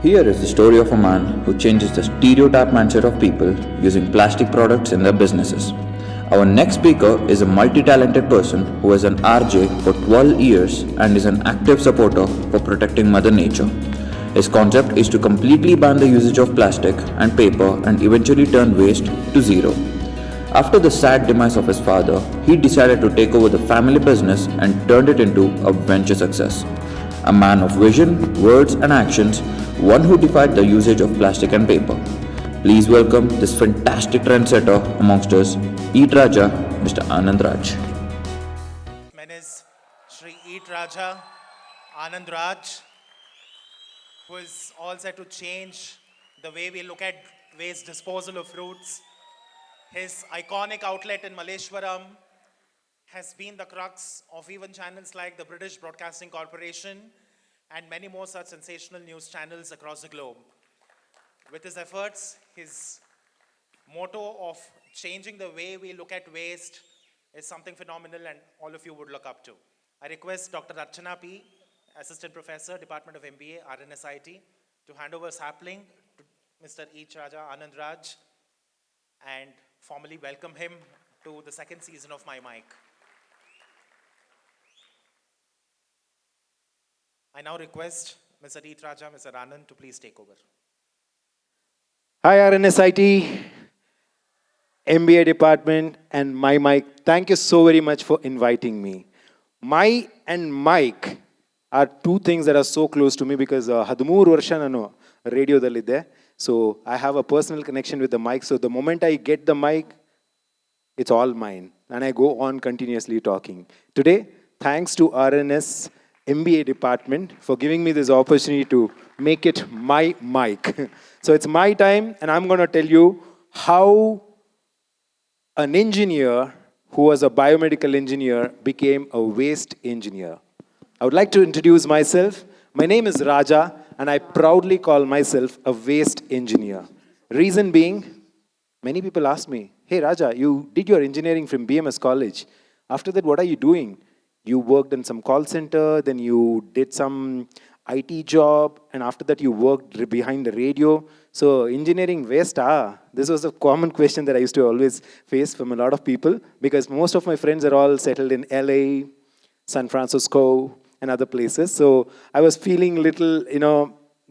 Here is the story of a man who changes the stereotype mindset of people using plastic products in their businesses. Our next speaker is a multi-talented person who is an RJ for 12 years and is an active supporter for protecting Mother Nature. His concept is to completely ban the usage of plastic and paper and eventually turn waste to zero. After the sad demise of his father, he decided to take over the family business and turned it into a venture success. A man of vision, words and actions, one who defied the usage of plastic and paper. Please welcome this fantastic trendsetter amongst us, eat.raja, Mr. RNSIT. My name is Shri eat.raja, RNSIT, who is all set to change the way we look at waste disposal of fruits. His iconic outlet in Malleshwaram has been the crux of even channels like the British Broadcasting Corporation and many more such sensational news channels across the globe. With his efforts, his motto of changing the way we look at waste is something phenomenal and all of you would look up to. I request Dr. Archana P., Assistant Professor, Department of MBA, RNSIT, to hand over sapling to Mr. eat.raja Anandraj and formally welcome him to the second season of MyMike. I now request Mr. eat.raja, Mr. Anand, to please take over. Hi RNSIT MBA Department and MyMike. Thank you so very much for inviting me. My and Mike are two things that are so close to me because 13 varsha nanu radio dallide. So I have a personal connection with the mic. So the moment I get the mic, it's all mine. And I go on continuously talking. Today, thanks to RNS MBA Department for giving me this opportunity to make it my mic. So it's my time and I'm going to tell you how an engineer who was a biomedical engineer became a waste engineer. I would like to introduce myself. My name is Raja and I proudly call myself a waste engineer. Reason being, many people ask me, hey Raja, you did your engineering from BMS College. After that, what are you doing? You worked in some call center, then you did some IT job, and after that you worked behind the radio. So engineering waste, this was a common question that I used to always face from a lot of people because most of my friends are all settled in LA, San Francisco, and other places. So I was feeling little,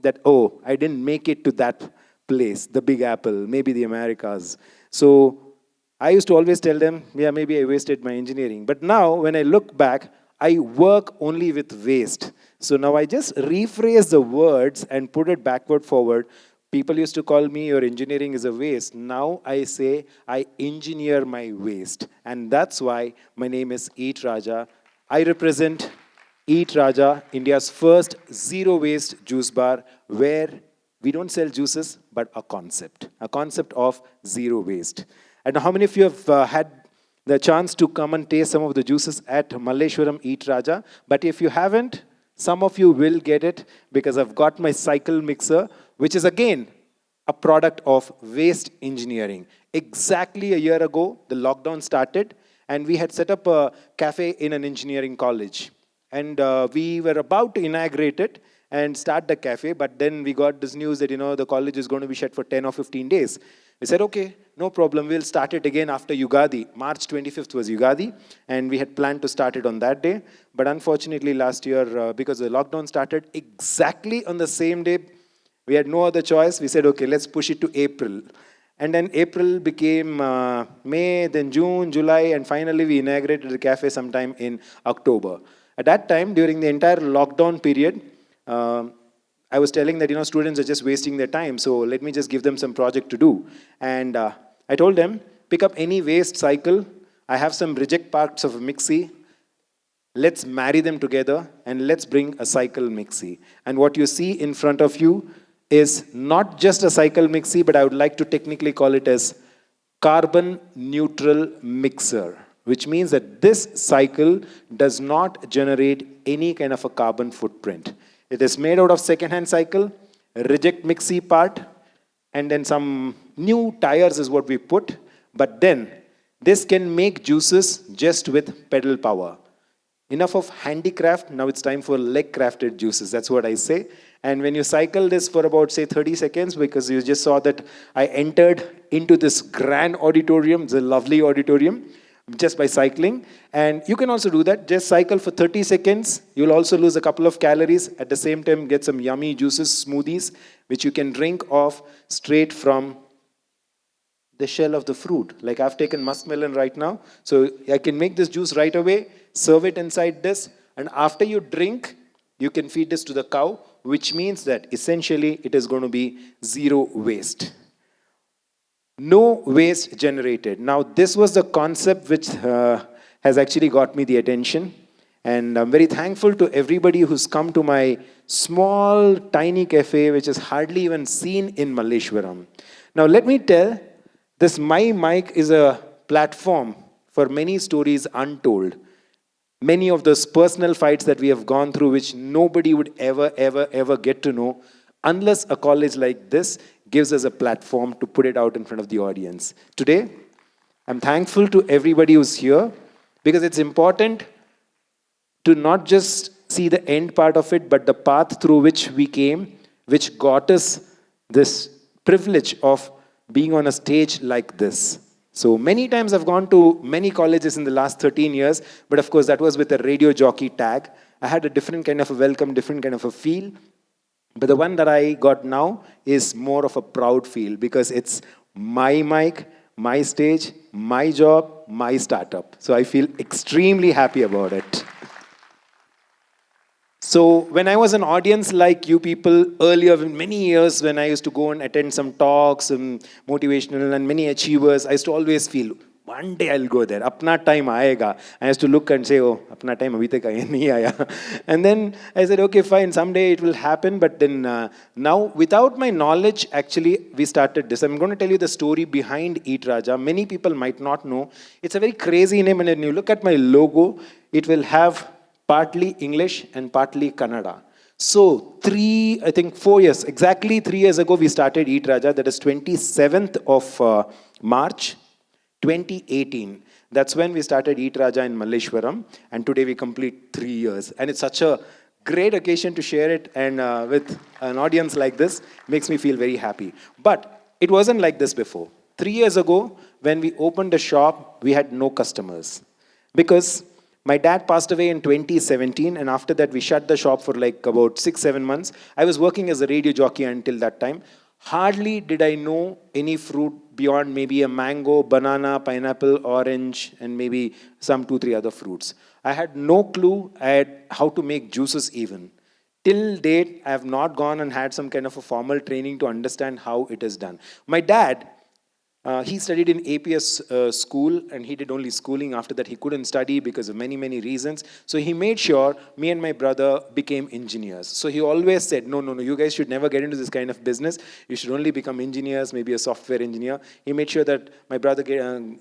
that, oh, I didn't make it to that place, the Big Apple, maybe the Americas. So I used to always tell them, yeah, maybe I wasted my engineering. But now, when I look back, I work only with waste. So now I just rephrase the words and put it backward forward. People used to call me, your engineering is a waste. Now I say, I engineer my waste. And that's why my name is eat.raja. I represent eat.raja, India's first zero-waste juice bar, where we don't sell juices, but a concept of zero waste. And how many of you have had the chance to come and taste some of the juices at Malleshwaram eat.raja? But if you haven't, some of you will get it because I've got my cycle mixer, which is again a product of waste engineering. Exactly a year ago, the lockdown started and we had set up a cafe in an engineering college. And we were about to inaugurate it and start the cafe, but then we got this news that, the college is going to be shut for 10 or 15 days. We said, okay, no problem, we'll start it again after Yugadi. March 25th was Yugadi, and we had planned to start it on that day. But unfortunately, last year, because the lockdown started exactly on the same day, we had no other choice. We said, okay, let's push it to April. And then April became May, then June, July, and finally we inaugurated the cafe sometime in October. At that time, during the entire lockdown period, I was telling that, students are just wasting their time, so let me just give them some project to do. And I told them, pick up any waste cycle. I have some reject parts of a mixie. Let's marry them together and let's bring a cycle mixie. And what you see in front of you is not just a cycle mixie, but I would like to technically call it as carbon neutral mixer, which means that this cycle does not generate any kind of a carbon footprint. It is made out of second-hand cycle, reject mixie part, and then some new tires is what we put. But then, this can make juices just with pedal power. Enough of handicraft, now it's time for leg-crafted juices. That's what I say. And when you cycle this for about, say, 30 seconds, because you just saw that I entered into this grand auditorium, the lovely auditorium, just by cycling. And you can also do that. Just cycle for 30 seconds. You'll also lose a couple of calories. At the same time, get some yummy juices, smoothies, which you can drink off straight from the shell of the fruit. Like I've taken muskmelon right now. So I can make this juice right away, serve it inside this. And after you drink, you can feed this to the cow, which means that essentially it is going to be zero waste. No waste generated. Now, this was the concept which has actually got me the attention. And I'm very thankful to everybody who's come to my small, tiny cafe, which is hardly even seen in Malleshwaram. Now, let me tell, this MyMike is a platform for many stories untold. Many of those personal fights that we have gone through, which nobody would ever get to know, unless a college like this gives us a platform to put it out in front of the audience. Today, I'm thankful to everybody who's here, because it's important to not just see the end part of it, but the path through which we came, which got us this privilege of being on a stage like this. So many times I've gone to many colleges in the last 13 years, but of course that was with a radio jockey tag. I had a different kind of a welcome, different kind of a feel. But the one that I got now is more of a proud feel, because it's my mic, my stage, my job, my startup. So I feel extremely happy about it. So when I was an audience like you people earlier, many years when I used to go and attend some talks and motivational and many achievers, I used to always feel, one day I'll go there. Apna time aayega. I used to look and say, oh, apna time abhi tak nahi aaya. And then I said, okay, fine, someday it will happen. But then now, without my knowledge, actually, we started this. I'm going to tell you the story behind Eat Raja. Many people might not know. It's a very crazy name. And when you look at my logo, it will have partly English and partly Kannada. So 4 years, exactly 3 years ago, we started Eat Raja. That is 27th of March, 2018. That's when we started Eat Raja in Malleshwaram. And today we complete 3 years. And it's such a great occasion to share it. And with an audience like this, makes me feel very happy. But it wasn't like this before. 3 years ago, when we opened the shop, we had no customers. Because my dad passed away in 2017, and after that we shut the shop for like about 6-7 months. I was working as a radio jockey until that time. Hardly did I know any fruit beyond maybe a mango, banana, pineapple, orange, and maybe some 2-3 other fruits. I had no clue at how to make juices even. Till date, I have not gone and had some kind of a formal training to understand how it is done. My dad, he studied in APS school, and he did only schooling. After that, he couldn't study because of many reasons. So he made sure me and my brother became engineers. So he always said, no, you guys should never get into this kind of business. You should only become engineers, maybe a software engineer. He made sure that my brother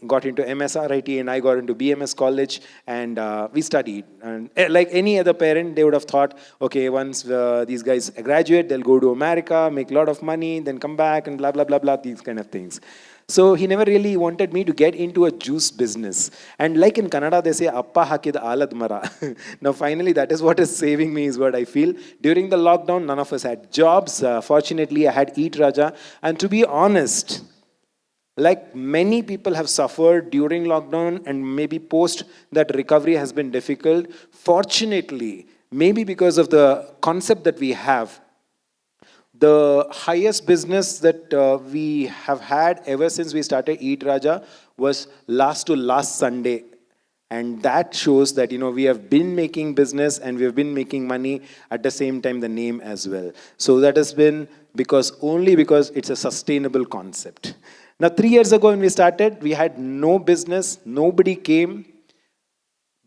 got into MSRIT and I got into BMS college, and we studied. And like any other parent, they would have thought, okay, once these guys graduate, they'll go to America, make a lot of money, then come back and blah, blah, blah, blah, these kind of things. So he never really wanted me to get into a juice business. And like in Kannada, they say, Appa hakid alad mara. Now finally, that is what is saving me, is what I feel. During the lockdown, none of us had jobs. Fortunately, I had Eat Raja. And to be honest, like many people have suffered during lockdown, and maybe post that recovery has been difficult. Fortunately, maybe because of the concept that we have, the highest business that we have had ever since we started Eat Raja was last Sunday. And that shows that, we have been making business and we have been making money, at the same time the name as well. So that has been only because it's a sustainable concept. Now 3 years ago when we started, we had no business, nobody came.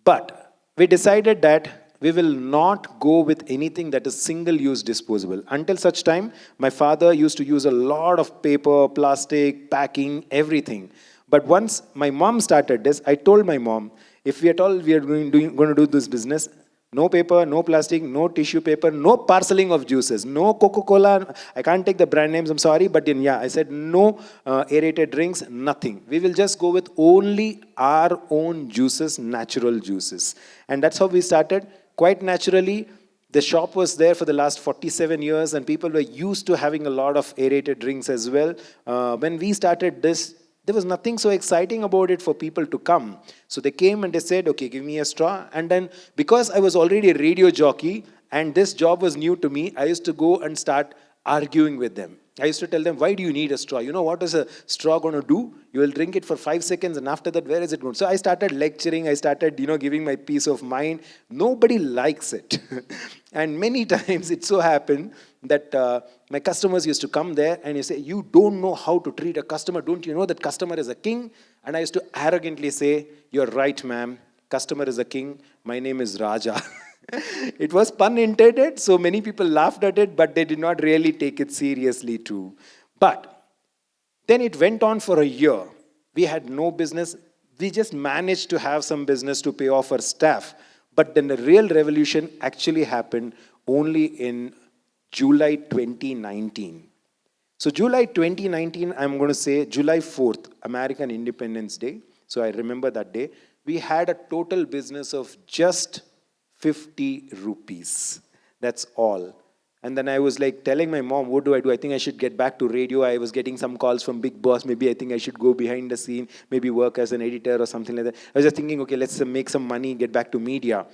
But we decided that we will not go with anything that is single-use disposable. Until such time, my father used to use a lot of paper, plastic, packing, everything. But once my mom started this, I told my mom, if we at all we are going to do this business, no paper, no plastic, no tissue paper, no parceling of juices, no Coca-Cola. I can't take the brand names, I'm sorry, but I said no aerated drinks, nothing. We will just go with only our own juices, natural juices. And that's how we started. Quite naturally, The shop was there for the last 47 years, and people were used to having a lot of aerated drinks as well. When we started this, there was nothing so exciting about it for people to come. So they came and they said, okay, give me a straw. And then because I was already a radio jockey and this job was new to me, I used to go and start arguing with them. I used to tell them, why do you need a straw? You know what is a straw going to do? You will drink it for 5 seconds, and after that, where is it going? So I started lecturing. I started, giving my peace of mind. Nobody likes it. And many times it so happened that my customers used to come there and you say, you don't know how to treat a customer. Don't you know that customer is a king? And I used to arrogantly say, you're right, ma'am. Customer is a king. My name is Raja. It was pun intended, so many people laughed at it, but they did not really take it seriously too. But then it went on for a year. We had no business. We just managed to have some business to pay off our staff. But then the real revolution actually happened only in July 2019. So July 2019, I'm going to say July 4th, American Independence Day. So I remember that day. We had a total business of just 50 rupees. That's all. And then I was like telling my mom, what do? I think I should get back to radio. I was getting some calls from Big Boss. Maybe I think I should go behind the scene, maybe work as an editor or something like that. I was just thinking, okay, let's make some money, get back to media.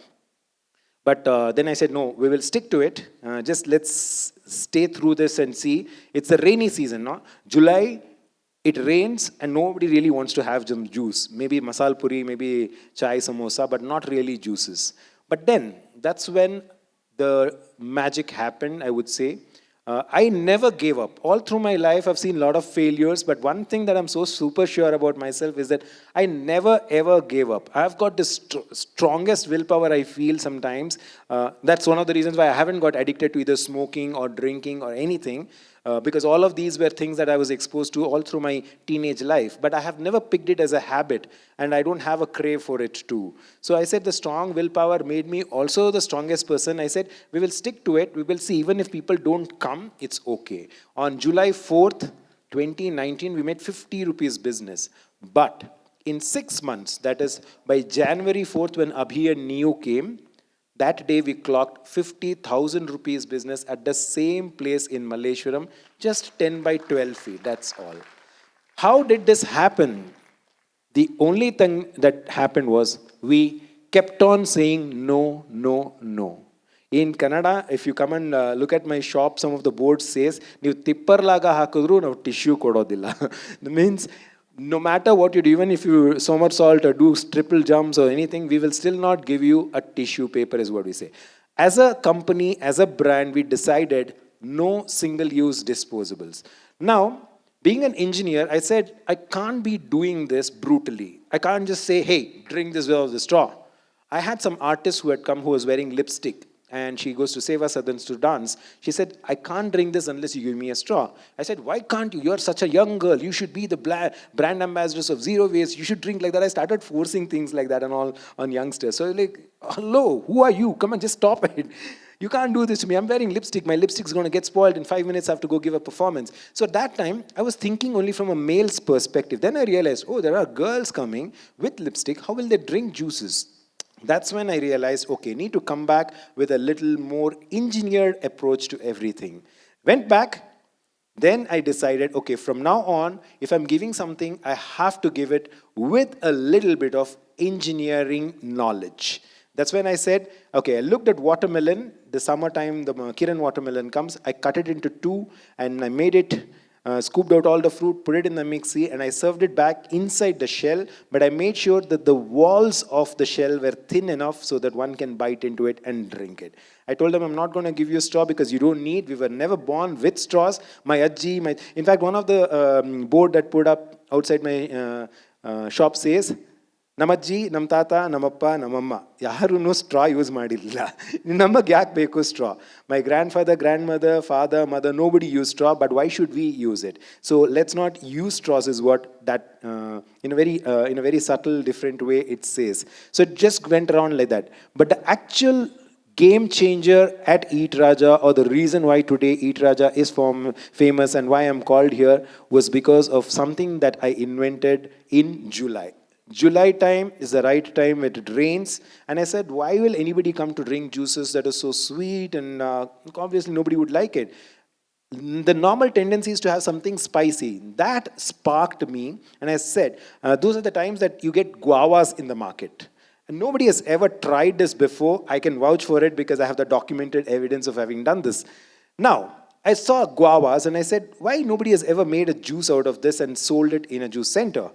But then I said, no, we will stick to it. Just let's stay through this and see. It's a rainy season, no? July, it rains and nobody really wants to have some juice. Maybe masal puri, maybe chai, samosa, but not really juices. But then, that's when the magic happened, I would say. I never gave up. All through my life, I've seen a lot of failures, but one thing that I'm so super sure about myself is that I never ever gave up. I've got the strongest willpower I feel sometimes. That's one of the reasons why I haven't got addicted to either smoking or drinking or anything. Because all of these were things that I was exposed to all through my teenage life. But I have never picked it as a habit, and I don't have a crave for it too. So I said the strong willpower made me also the strongest person. I said, we will stick to it. We will see. Even if people don't come, it's okay. On July 4th, 2019, we made 50 rupees business. But in 6 months, that is by January 4th when Abhi and Neo came, that day we clocked 50,000 rupees business at the same place in Malleshwaram, just 10 by 12 feet, that's all. How did this happen? The only thing that happened was we kept on saying no, no, no. In Kannada, if you come and look at my shop, some of the boards says, "ನೀವು ತಿಪ್ಪರ್ಲಾಗ ಹಾಕಿದ್ರು ನಾವು tissue ಕೊಡೋದಿಲ್ಲ." That means no matter what you do, even if you somersault or do triple jumps or anything, we will still not give you a tissue paper, is what we say. As a company, as a brand, we decided no single-use disposables. Now, being an engineer, I said, I can't be doing this brutally. I can't just say, hey, drink this without the straw. I had some artist who had come who was wearing lipstick, and she goes to Seva Sadan to dance. She said, I can't drink this unless you give me a straw. I said, why can't you? You're such a young girl. You should be the brand ambassadors of zero waste. You should drink like that. I started forcing things like that and all on youngsters. So like, hello, who are you? Come on, just stop it. You can't do this to me. I'm wearing lipstick. My lipstick's going to get spoiled. In 5 minutes, I have to go give a performance. So at that time, I was thinking only from a male's perspective. Then I realized, oh, there are girls coming with lipstick. How will they drink juices? That's when I realized, okay, need to come back with a little more engineered approach to everything. Went back, then I decided, okay, from now on, if I'm giving something, I have to give it with a little bit of engineering knowledge. That's when I said, okay, I looked at watermelon. The summertime, the Kiran watermelon comes. I cut it into two, and I made it, scooped out all the fruit, put it in the mixie, and I served it back inside the shell. But I made sure that the walls of the shell were thin enough so that one can bite into it and drink it. I told them, I'm not going to give you a straw because you don't need. We were never born with straws. My ajji, in fact, one of the board that put up outside my shop says, Namajji, Nam Tata, Namappa, Namamma. Yarunu straw use madilla. Namak yak beku straw. My grandfather, grandmother, father, mother, nobody used straw, but why should we use it? So let's not use straws is what that, in a very subtle, different way it says. So it just went around like that. But the actual game changer at Eat Raja, or the reason why today Eat Raja is famous and why I'm called here, was because of something that I invented in July. July time is the right time when it rains. And I said, why will anybody come to drink juices that are so sweet? And obviously nobody would like it. The normal tendency is to have something spicy. That sparked me. And I said, those are the times that you get guavas in the market. And nobody has ever tried this before. I can vouch for it because I have the documented evidence of having done this. Now, I saw guavas and I said, why nobody has ever made a juice out of this and sold it in a juice center?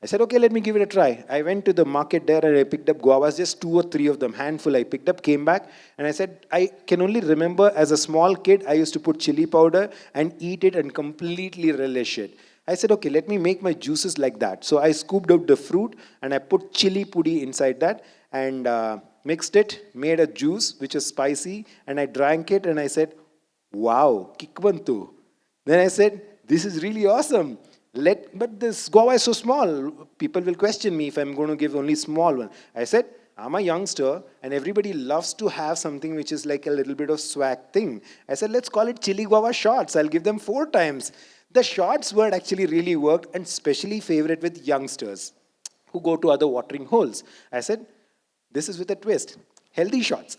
I said, okay, let me give it a try. I went to the market there and I picked up guavas, just 2 or 3 of them, handful I picked up, came back, and I said, I can only remember as a small kid, I used to put chili powder and eat it and completely relish it. I said, okay, let me make my juices like that. So I scooped out the fruit and I put chili pudi inside that and mixed it, made a juice which is spicy, and I drank it and I said, wow, kikbantu. Then I said, this is really awesome. But this guava is so small. People will question me if I'm going to give only small one. I said, I'm a youngster and everybody loves to have something which is like a little bit of swag thing. I said, let's call it chili guava shots. I'll give them 4 times. The shots word actually really worked, and especially favorite with youngsters who go to other watering holes. I said, this is with a twist. Healthy shots.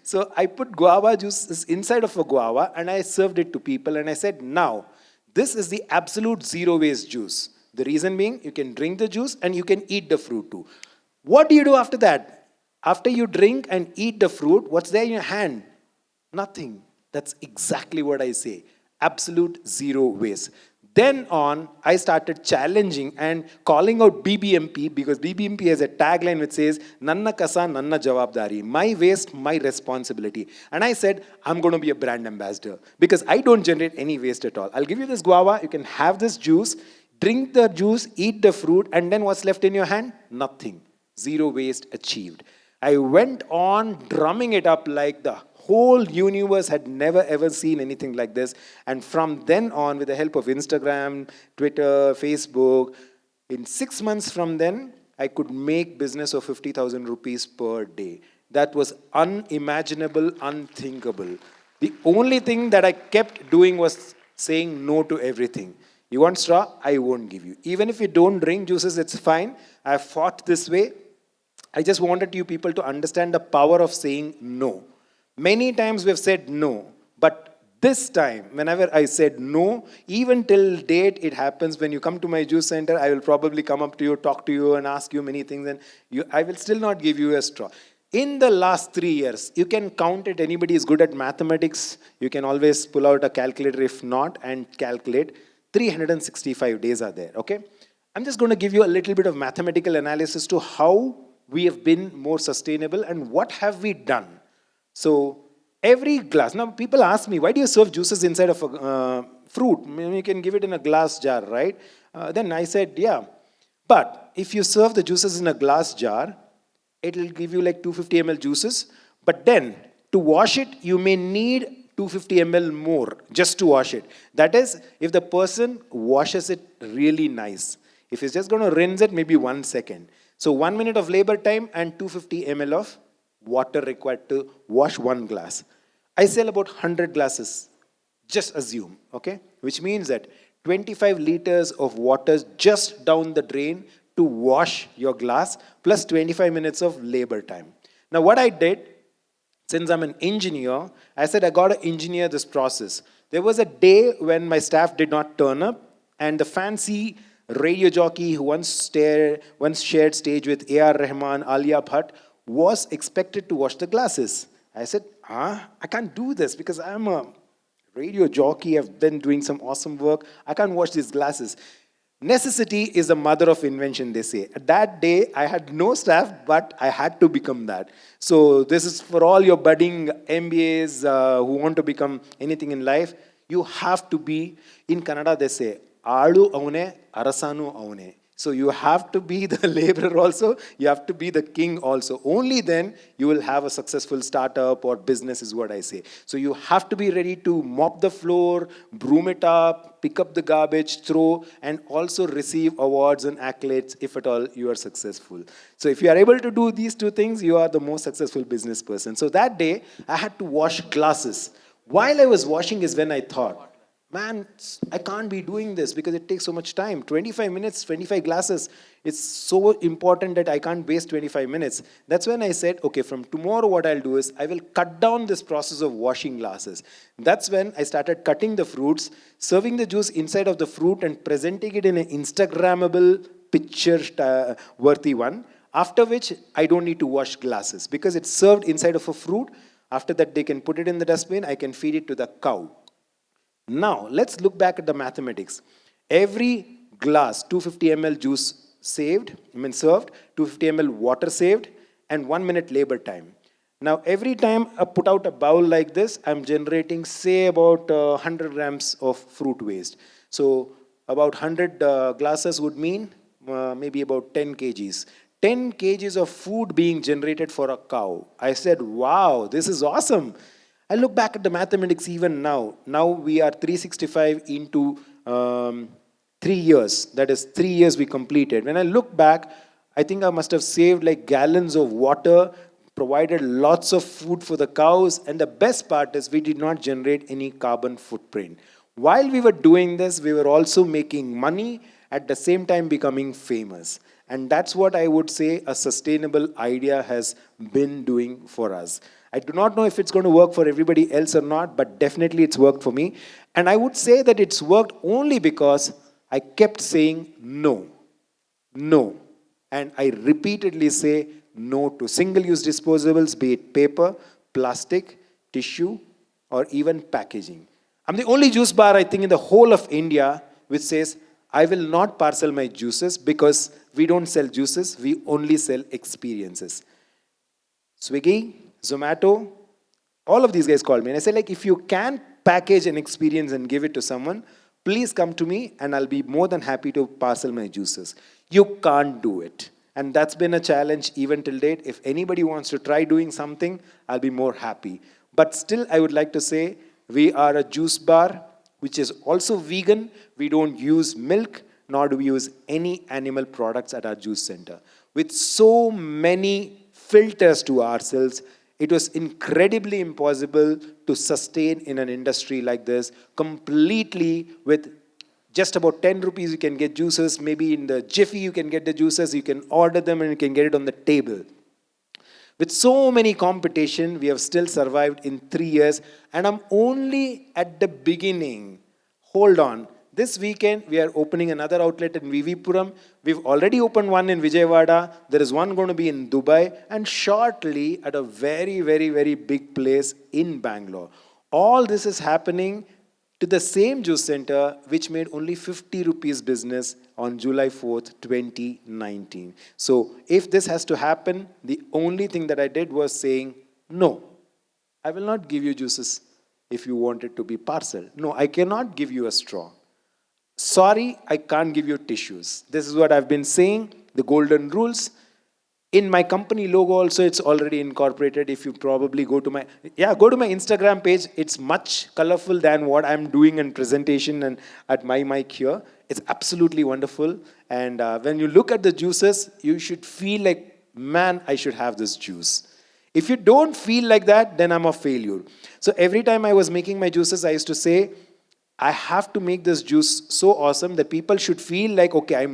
So I put guava juice inside of a guava and I served it to people and I said, now, this is the absolute zero waste juice. The reason being, you can drink the juice and you can eat the fruit too. What do you do after that? After you drink and eat the fruit, what's there in your hand? Nothing. That's exactly what I say. Absolute zero waste. Then on, I started challenging and calling out BBMP because BBMP has a tagline which says, Nanna kasa, nanna jawabdari. My waste, my responsibility. And I said, I'm going to be a brand ambassador because I don't generate any waste at all. I'll give you this guava, you can have this juice, drink the juice, eat the fruit, and then what's left in your hand? Nothing. Zero waste achieved. I went on drumming it up like the whole universe had never ever seen anything like this. And from then on, with the help of Instagram, Twitter, Facebook, in 6 months from then, I could make business of 50,000 rupees per day. That was unimaginable, unthinkable. The only thing that I kept doing was saying no to everything. You want straw? I won't give you. Even if you don't drink juices, it's fine. I fought this way. I just wanted you people to understand the power of saying no. Many times we have said no, but this time, whenever I said no, even till date, it happens when you come to my juice center, I will probably come up to you, talk to you, and ask you many things, and I will still not give you a straw. In the last 3 years, you can count it. Anybody is good at mathematics, you can always pull out a calculator if not, and calculate. 365 days are there, okay? I'm just going to give you a little bit of mathematical analysis to how we have been more sustainable and what have we done. So every glass, now people ask me, why do you serve juices inside of a fruit? I mean, you can give it in a glass jar, right? Then I said, yeah. But if you serve the juices in a glass jar, it will give you like 250 ml juices. But then to wash it, you may need 250 ml more just to wash it. That is, if the person washes it really nice. If he's just going to rinse it, maybe 1 second. So 1 minute of labor time and 250 ml of water required to wash 1 glass. I sell about 100 glasses, just assume, okay? Which means that 25 liters of water just down the drain to wash your glass, plus 25 minutes of labor time. Now what I did, since I'm an engineer, I said I got to engineer this process. There was a day when my staff did not turn up, and the fancy radio jockey who once shared stage with A.R. Rahman, Alia Bhatt, was expected to wash the glasses. I said, I can't do this because I'm a radio jockey. I've been doing some awesome work. I can't wash these glasses. Necessity is the mother of invention, they say. That day, I had no staff, but I had to become that. So this is for all your budding MBAs who want to become anything in life. You have to be, in Kannada they say, Aadu avune, arasanu avune. So you have to be the laborer also, you have to be the king also. Only then you will have a successful startup or business is what I say. So you have to be ready to mop the floor, broom it up, pick up the garbage, throw, and also receive awards and accolades if at all you are successful. So if you are able to do these 2 things, you are the most successful business person. So that day, I had to wash glasses. While I was washing is when I thought, man, I can't be doing this because it takes so much time. 25 minutes, 25 glasses. It's so important that I can't waste 25 minutes. That's when I said, okay, from tomorrow what I'll do is I will cut down this process of washing glasses. That's when I started cutting the fruits, serving the juice inside of the fruit and presenting it in an Instagrammable picture worthy one. After which I don't need to wash glasses because it's served inside of a fruit. After that they can put it in the dustbin. I can feed it to the cow. Now, let's look back at the mathematics. Every glass, 250 ml juice saved, served, 250 ml water saved, and 1 minute labor time. Now, every time I put out a bowl like this, I'm generating, say, about 100 grams of fruit waste. So, about 100 glasses would mean maybe about 10 kgs. 10 kgs of food being generated for a cow. I said, wow, this is awesome. I look back at the mathematics even now. Now we are 365 into 3 years. That is 3 years we completed. When I look back, I think I must have saved like gallons of water, provided lots of food for the cows, and the best part is we did not generate any carbon footprint. While we were doing this, we were also making money, at the same time becoming famous. And that's what I would say a sustainable idea has been doing for us. I do not know if it's going to work for everybody else or not, but definitely it's worked for me. And I would say that it's worked only because I kept saying no, no. And I repeatedly say no to single-use disposables, be it paper, plastic, tissue, or even packaging. I'm the only juice bar, I think, in the whole of India which says, I will not parcel my juices because we don't sell juices, we only sell experiences. Swiggy, Zomato, all of these guys called me and I said, like, if you can package an experience and give it to someone, please come to me and I'll be more than happy to parcel my juices. You can't do it. And that's been a challenge even till date. If anybody wants to try doing something, I'll be more happy. But still, I would like to say, we are a juice bar, which is also vegan. We don't use milk, nor do we use any animal products at our juice center. With so many filters to ourselves, it was incredibly impossible to sustain in an industry like this, completely with just about 10 rupees you can get juices, maybe in the Jiffy you can get the juices, you can order them and you can get it on the table. With so many competition, we have still survived in 3 years, and I'm only at the beginning. Hold on. This weekend, we are opening another outlet in Vivipuram. We've already opened one in Vijayawada. There is one going to be in Dubai, and shortly at a very, very, very big place in Bangalore. All this is happening to the same juice center which made only 50 rupees business on July 4th, 2019. So if this has to happen, the only thing that I did was saying, no, I will not give you juices if you want it to be parcel. No, I cannot give you a straw. Sorry, I can't give you tissues. This is what I've been saying, the golden rules. In my company logo also, it's already incorporated. If you probably go to my Instagram page, it's much colorful than what I'm doing in presentation and at MyMike here. It's absolutely wonderful. And when you look at the juices, you should feel like, man, I should have this juice. If you don't feel like that, then I'm a failure. So every time I was making my juices, I used to say, I have to make this juice so awesome that people should feel like, okay,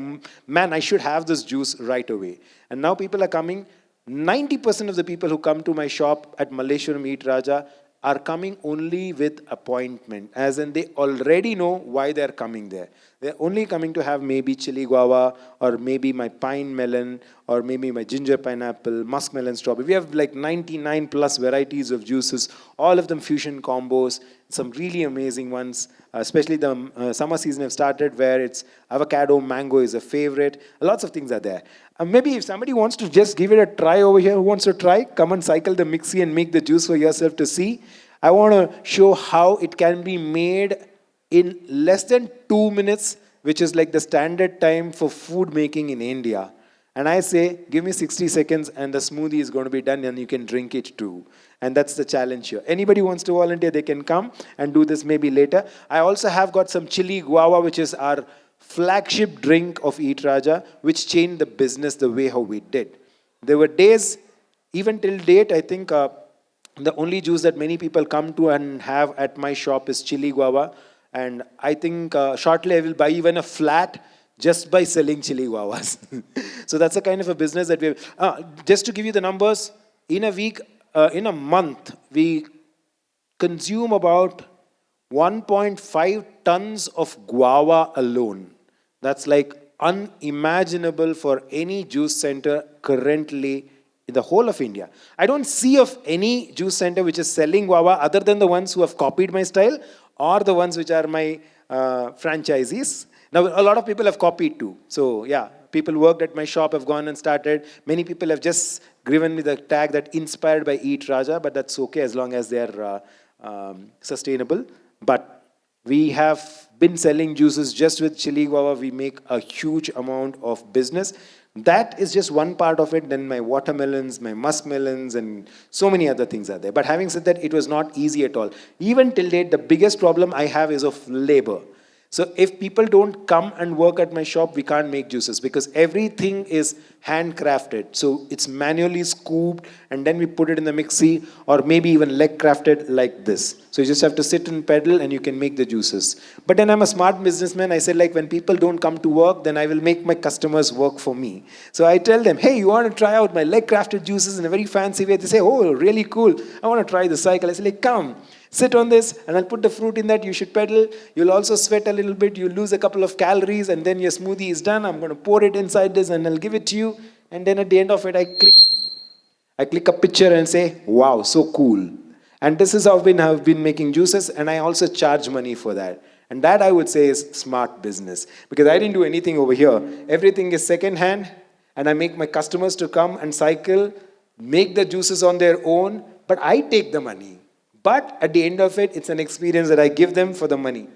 I should have this juice right away. And now people are coming. 90% of the people who come to my shop at Malleshwaram Eat Raja are coming only with appointment, as in they already know why they're coming there. They're only coming to have maybe chili guava, or maybe my pine melon, or maybe my ginger pineapple, muskmelon strawberry. We have like 99 plus varieties of juices, all of them fusion combos, some really amazing ones, especially the summer season have started where it's avocado, mango is a favorite. Lots of things are there. Maybe if somebody wants to just give it a try over here, who wants to try, come and cycle the mixie and make the juice for yourself to see. I want to show how it can be made in less than 2 minutes, which is like the standard time for food making in India. And I say, give me 60 seconds and the smoothie is going to be done and you can drink it too. And that's the challenge here. Anybody wants to volunteer, they can come and do this maybe later. I also have got some chili guava, which is our flagship drink of Eat Raja, which changed the business the way how we did. There were days, even till date, I think the only juice that many people come to and have at my shop is chili guava. And I think shortly I will buy even a flat just by selling chili guavas. So that's the kind of a business that we have. Just to give you the numbers, in a week, in a month, we consume about 1.5 tons of guava alone. That's like unimaginable for any juice center currently in the whole of India. I don't see of any juice center which is selling guava other than the ones who have copied my style or the ones which are my franchisees. Now, a lot of people have copied too. So, yeah, people worked at my shop, have gone and started. Many people have just given me the tag that inspired by Eat.Raja, but that's okay as long as they're sustainable. But we have been selling juices just with chili guava. We make a huge amount of business. That is just one part of it. Then my watermelons, my muskmelons, and so many other things are there. But having said that, it was not easy at all. Even till date, the biggest problem I have is of labor. So if people don't come and work at my shop, we can't make juices because everything is handcrafted. So it's manually scooped and then we put it in the mixie, or maybe even leg crafted like this. So you just have to sit and pedal and you can make the juices. But then I'm a smart businessman. I said, like, when people don't come to work, then I will make my customers work for me. So I tell them, hey, you want to try out my leg crafted juices in a very fancy way? They say, oh, really cool. I want to try the cycle. I say, like, come. Sit on this and I'll put the fruit in that. You should pedal. You'll also sweat a little bit. You'll lose a couple of calories and then your smoothie is done. I'm going to pour it inside this and I'll give it to you. And then at the end of it, I click a picture and say, wow, so cool. And this is how I've been making juices, and I also charge money for that. And that I would say is smart business because I didn't do anything over here. Everything is second hand and I make my customers to come and cycle, make the juices on their own, but I take the money. But at the end of it, it's an experience that I give them for the money.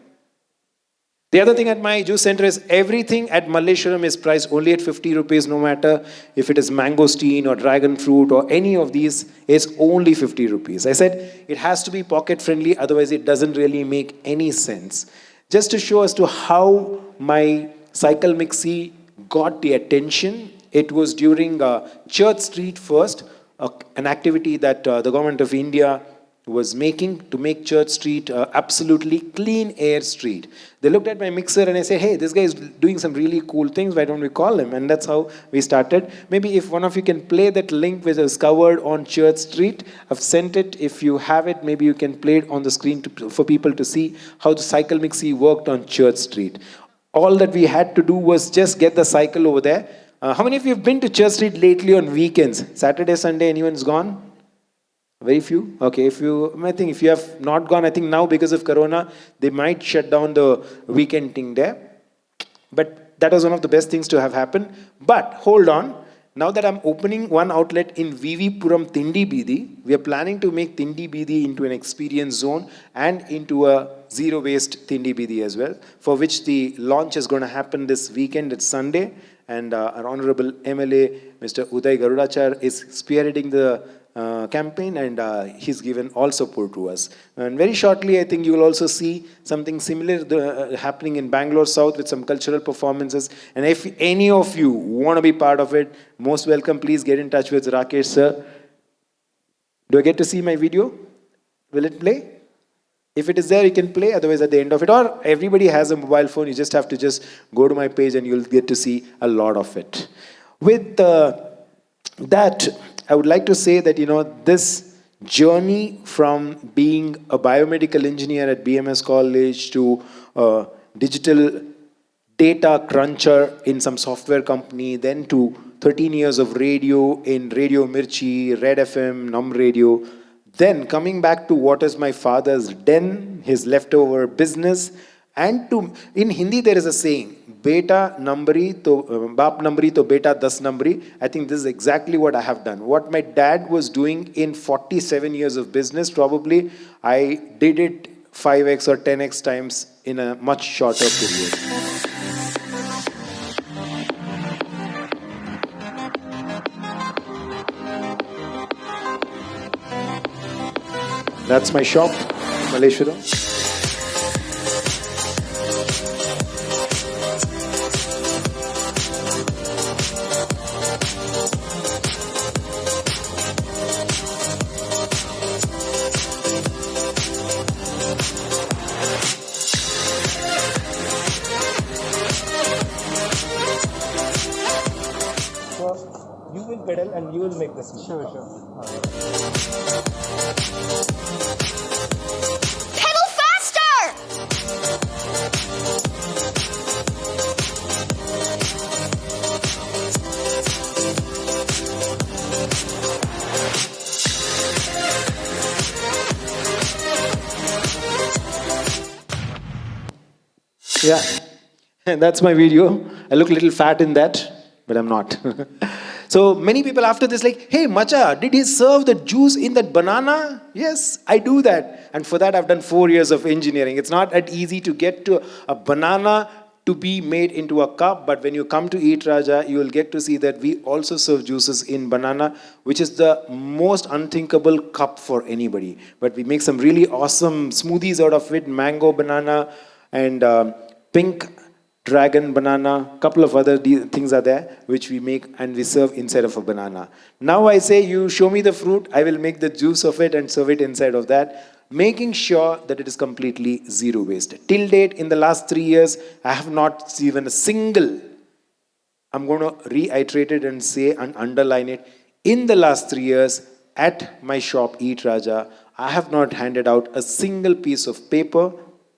The other thing at my juice center is everything at Malleshwaram is priced only at 50 rupees, no matter if it is mangosteen or dragon fruit or any of these, it's only 50 rupees. I said it has to be pocket friendly, otherwise it doesn't really make any sense. Just to show as to how my cycle mixie got the attention, it was during Church Street first, an activity that the government of India was making to make Church Street absolutely clean air street. They looked at my mixer and I said, hey, this guy is doing some really cool things, why don't we call him? And that's how we started. Maybe if one of you can play that link which is covered on Church Street, I've sent it. If you have it, maybe you can play it on the screen for people to see how the cycle mixie worked on Church Street. All that we had to do was just get the cycle over there. How many of you have been to Church Street lately on weekends? Saturday, Sunday, anyone's gone? Very few? Okay, I think if you have not gone, I think now because of Corona, they might shut down the weekend thing there. But that was one of the best things to have happened. But hold on, now that I'm opening one outlet in Vivipuram Tindi Bidi, we are planning to make Tindi Bidi into an experience zone and into a zero waste Tindi Bidi as well, for which the launch is going to happen this weekend. It's Sunday, and our Honorable MLA, Mr. Uday Garudachar, is spearheading the campaign, and he's given all support to us. And very shortly, I think you will also see something similar happening in Bangaloresouth with some cultural performances. And if any of you want to be part of it, most welcome. Please get in touch with Rakesh sir. Do I get to see my video? Will it play? If it is there, you can play. Otherwise, at the end of it, or everybody has a mobile phone, you just have to just go to my page and you'll get to see a lot of it. With that, I would like to say that, this journey from being a biomedical engineer at BMS College to a digital data cruncher in some software company, then to 13 years of radio in Radio Mirchi, Red FM, Num Radio, then coming back to what is my father's den, his leftover business, and in Hindi there is a saying, beta numbri to baap numbri to beta das numbri. I think this is exactly what I have done. What my dad was doing in 47 years of business, probably I did it 5x or 10x times in a much shorter period. That's my shop, Malleshwaram. pedal and you will make the swing. Sure, sure. Pedal faster! Yeah, and that's my video. I look a little fat in that, but I'm not. So many people after this like, hey Macha, did he serve the juice in that banana? Yes, I do that. And for that I've done 4 years of engineering. It's not that easy to get to a banana to be made into a cup, but when you come to Eat Raja, you will get to see that we also serve juices in banana, which is the most unthinkable cup for anybody. But we make some really awesome smoothies out of it, mango banana and pink dragon banana, couple of other things are there which we make and we serve inside of a banana. Now I say you show me the fruit, I will make the juice of it and serve it inside of that, making sure that it is completely zero waste. Till date, in the last 3 years, I have not even a single, I'm going to reiterate it and say and underline it, in the last 3 years at my shop Eat Raja, I have not handed out a single piece of paper,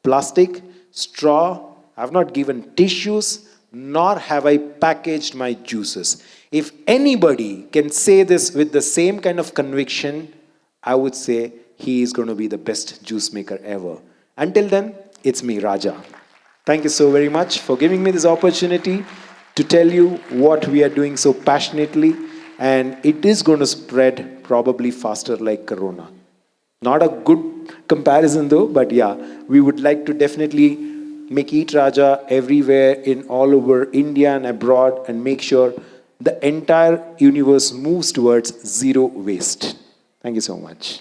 plastic, straw, I have not given tissues, nor have I packaged my juices. If anybody can say this with the same kind of conviction, I would say he is going to be the best juice maker ever. Until then, it's me, Raja. Thank you so very much for giving me this opportunity to tell you what we are doing so passionately, and it is going to spread probably faster like Corona. Not a good comparison though, but yeah, we would like to definitely make Eat Raja everywhere in all over India and abroad and make sure the entire universe moves towards zero waste. Thank you so much.